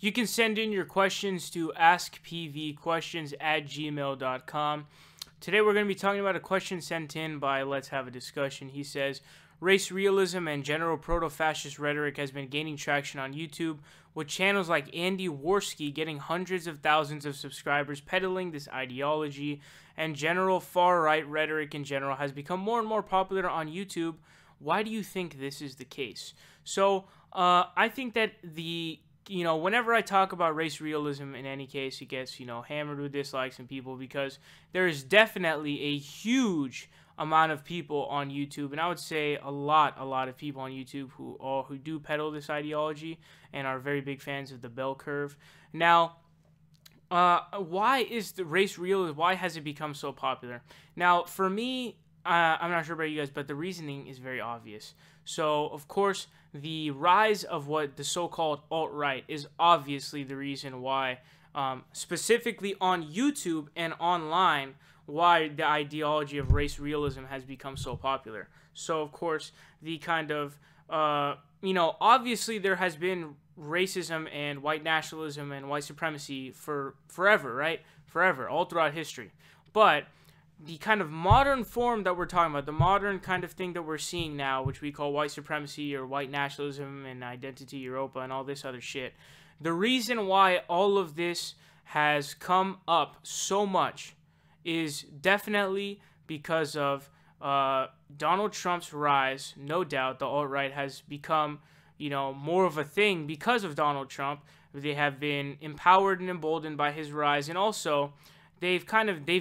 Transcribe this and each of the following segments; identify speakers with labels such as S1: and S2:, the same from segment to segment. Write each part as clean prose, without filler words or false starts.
S1: You can send in your questions to askpvquestions@gmail.com. Today we're going to be talking about a question sent in by Let's Have a Discussion. He says, race realism and general proto-fascist rhetoric has been gaining traction on YouTube, with channels like Andy Worski getting hundreds of thousands of subscribers peddling this ideology, and general far-right rhetoric in general has become more and more popular on YouTube. Why do you think this is the case? So, I think that whenever I talk about race realism, in any case, it gets, hammered with dislikes and people, because there is definitely a huge amount of people on YouTube, and I would say a lot of people on YouTube who do peddle this ideology and are very big fans of the bell curve. Now, why is the race realism, why has it become so popular? Now, for me, I'm not sure about you guys, but the reasoning is very obvious. So, of course, the rise of what the so-called alt-right is obviously the reason why, specifically on YouTube and online, why the ideology of race realism has become so popular. So, of course, the kind of, obviously there has been racism and white nationalism and white supremacy for forever, right? Forever, all throughout history. But the kind of modern form that we're talking about, the modern kind of thing that we're seeing now, which we call white supremacy or white nationalism and identity Europa and all this other shit, the reason why all of this has come up so much is definitely because of Donald Trump's rise. No doubt the alt-right has become, more of a thing because of Donald Trump. They have been empowered and emboldened by his rise, and also they've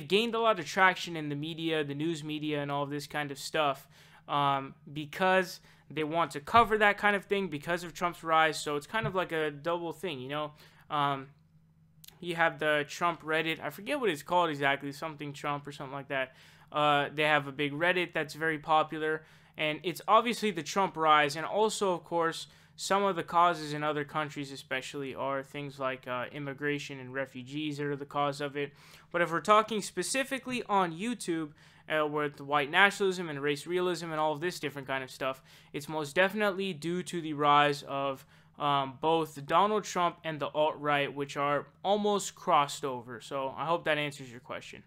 S1: gained a lot of traction in the media, the news media, and all of this kind of stuff, because they want to cover that kind of thing because of Trump's rise. So it's kind of like a double thing, You have the Trump Reddit. I forget what it's called exactly, something Trump or something like that. They have a big Reddit that's very popular, and it's obviously the Trump rise. And also, of course, some of the causes in other countries especially are things like immigration and refugees that are the cause of it. But if we're talking specifically on YouTube, with white nationalism and race realism and all of this different kind of stuff, it's most definitely due to the rise of both Donald Trump and the alt-right, which are almost crossed over. So I hope that answers your question.